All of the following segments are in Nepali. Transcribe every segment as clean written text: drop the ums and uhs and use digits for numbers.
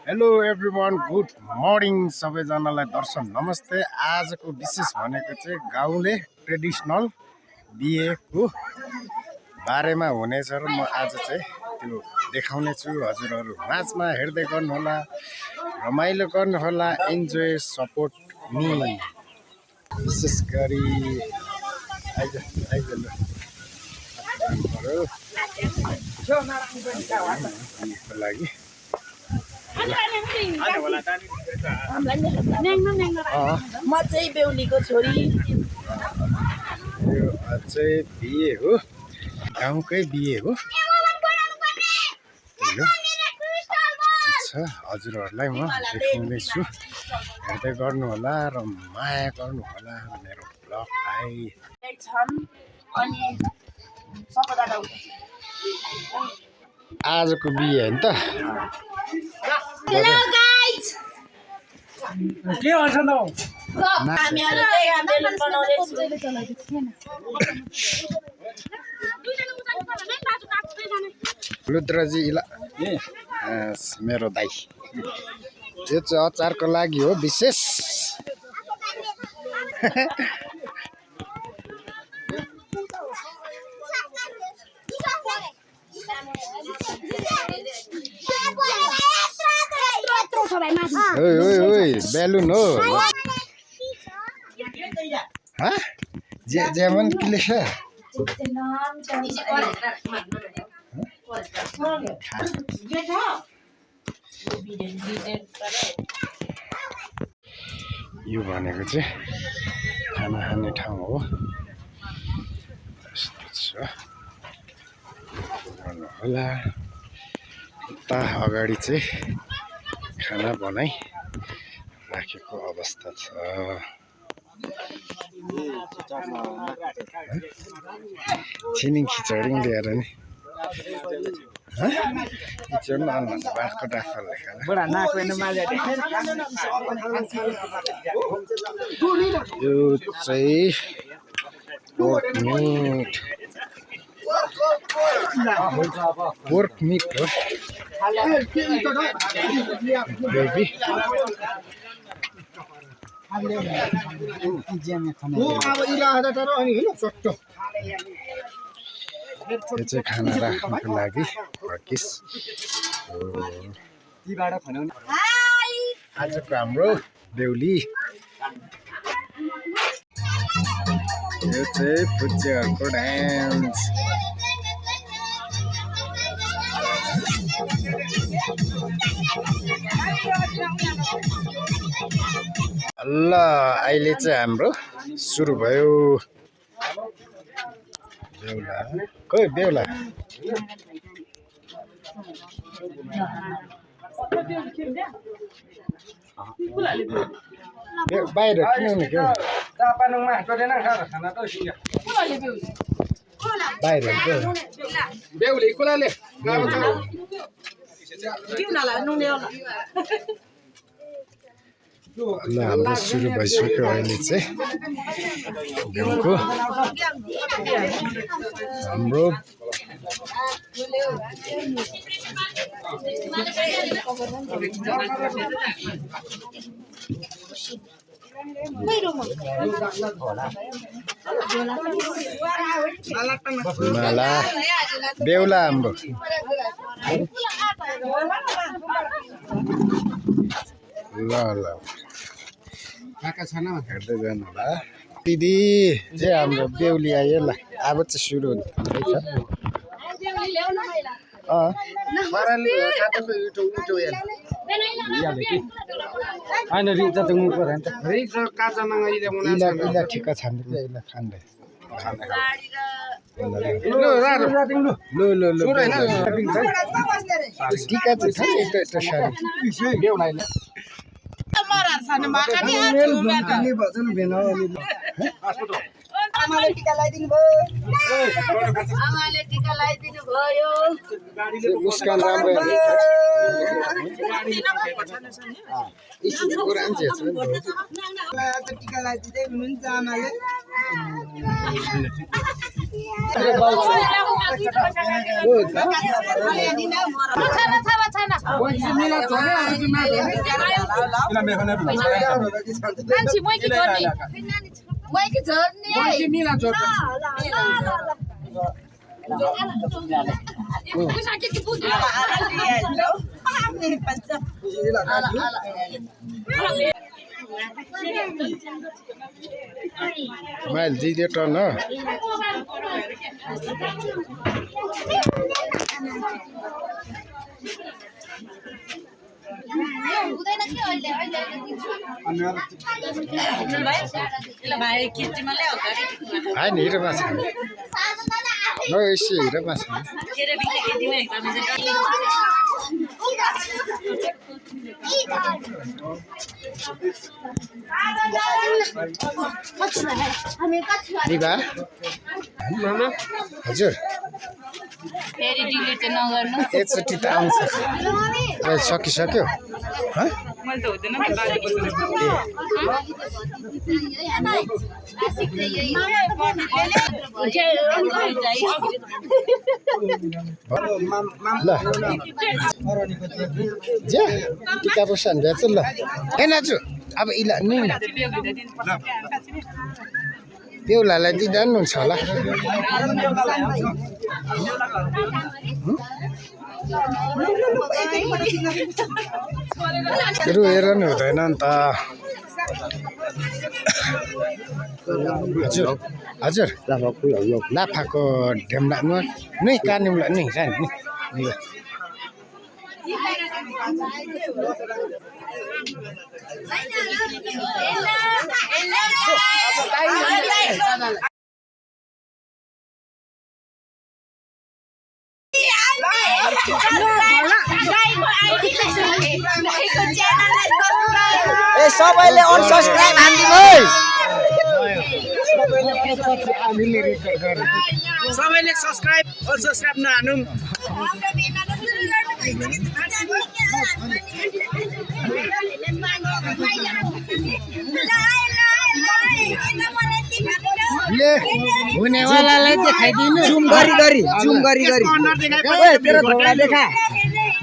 हेलो एभ्रिवान गुड मर्निङ सबैजनालाई दर्शन नमस्ते। आजको विशेष भनेको चाहिँ गाउँले ट्रेडिसनल बिहेको बारेमा हुनेछ र म आज चाहिँ त्यो देखाउने छु। हजुरहरू माझमा हेर्दै गर्नुहोला, रमाइलो गर्नुहोला, इन्जोय सपोर्ट मी। विशेष गरी लागि म चाहिँ बेहुलीको छोरी। यो चाहिँ बिहे हो, गाउँकै बिहे हो। हजुरहरूलाई म देखाउँदैछु, हेर्दै गर्नुहोला र माया गर्नुहोला मेरो ब्लगलाई। आजको बिहे हो नि त। के भन्छ न लुद्रजी मेरो दाइ, यो चाहिँ अचारको लागि हो विशेष। बेलुन हो जेमन क्लिस यो भनेको चाहिँ खाना खाने ठाउँ हो। यस्तो छ होला। उता अगाडि चाहिँ खाना बनाइ राखेको अवस्था छ। छिनिङ खिचडी ल्याएर नि बाँसको डाफरले यो चाहिँ पोर्क मिट हो बेबी। यो चाहिँ खाना राख्नको लागि हर्किस आजको हाम्रो बेहुली। यो चाहिँ पूज्यहरूको डान्स। ल अहिले चाहिँ हाम्रो सुरु भयो। बेहुला खोइ बेहुला बाहिर किन हुने बाहिर बेहुली कुराले ल हाम्रो सुरु भइसक्यो। अहिले चाहिँ गाउँको हाम्रो माला बेहुला हाम्रो ल ल हेर्दै जानु होला। दिदी चाहिँ हाम्रो बेहुली आयो। ल अब चाहिँ सुरु हुन्छ। ठिक्क छान्दै खाँदै टिका आमाले टिका लगाइदिनु भयो। मुस्कान राम्रो टिका लगाइदिँदै हुनुहुन्छ आमाले। माइल दिदियो टर्न हो होइन हिरोमा छ ल यसो हिरोमा छ दिबा हजुर फेरि डिलिट चाहिँ नगर्नु एकचोटि त आउँछ सकिसक्यो ल जे टिका पोसान भ्याउँछ ल ए नाचु अब इला नि बेहुलालाई दिँदा पनि हुन्छ होला हेर नि हुँदैन नि त हजुर हजुर लाफाको ढेम्ला नै कानिमला नि ए सबैले अनसब्स्क्राइब हान्दिनु है सबैले सब्स्क्राइब अनसब्स्क्राइब नहानु हुनेवालालाई देखाइदिनु जुम गरी तेरो थोडा देखा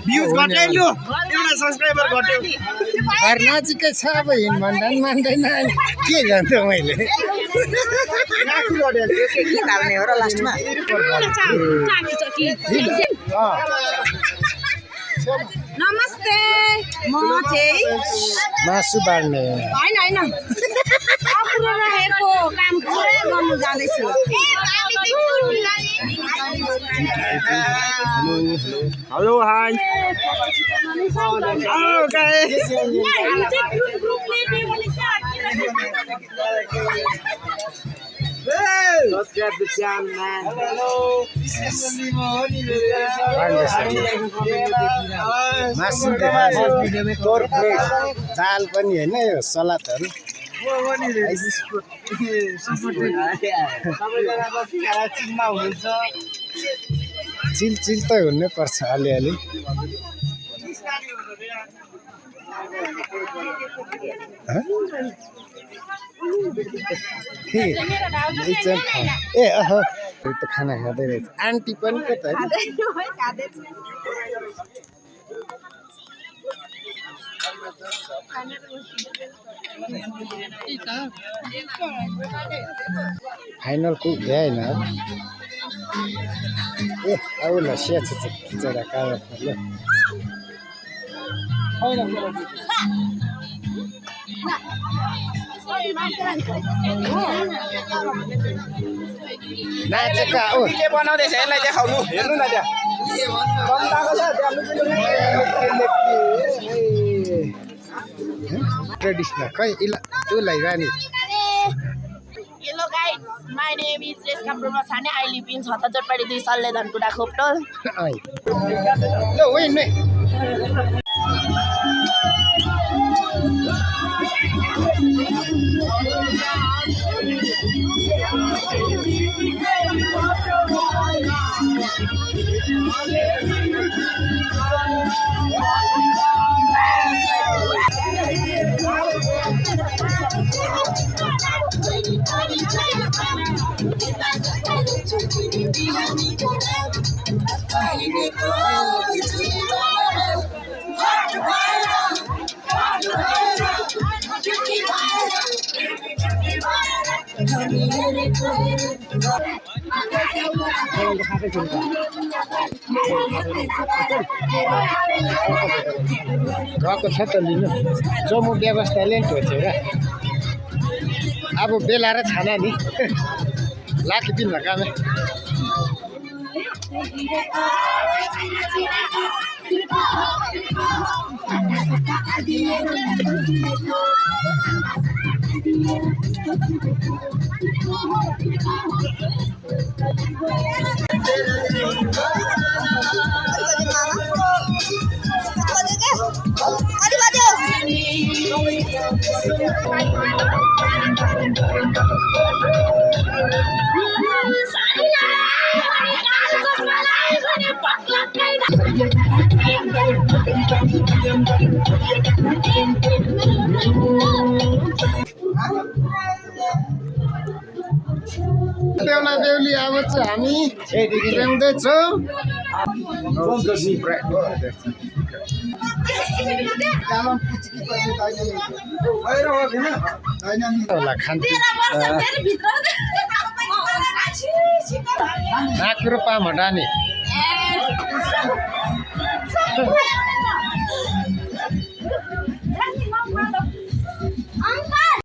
भ्युज घट्यो लु एउटा सब्स्क्राइबर घट्यो घर नजिकै छ अब हिँड भन्दा पनि मान्दैन अनि के गर्नु मैले निकाल्ने हो र लास्टमा नमस्ते म चाहिँ मासु बाड्ने होइन आफ्नो रहेको काम पुरा गर्नु जाँदैछु hello hi Subscribe the channel, man. मासु तोर प्लेट दाल पनि होइन यो सलादहरू चिल चिल त हुनै पर्छ अलिअलि ए अह त खाना खाँदै रहेछ आन्टी पनि त फाइनल कुक भ्याएन ए अब ल सेच खिचडा कालो नाचेका ओ के बनाउँदैछ यसलाई देखाउनु हेर्नु न त्यहाँ ट्रेडिसनल खै उसलाई रानी Hello guys, my name is Reska Brahmachane. I live in Chhattajodpadi 2 Salle Dhankuda Khoptol. ल वेन नै Thank you. गएको छ त लिनु चमु व्यवस्थाले नि खोजेर अब बेला र छाना नि लाख दिन लगामे बेहुला बेहुली अब चाहिँ हामी ल्याउँदैछौँ होला खान्ति नाक र पाम हटाने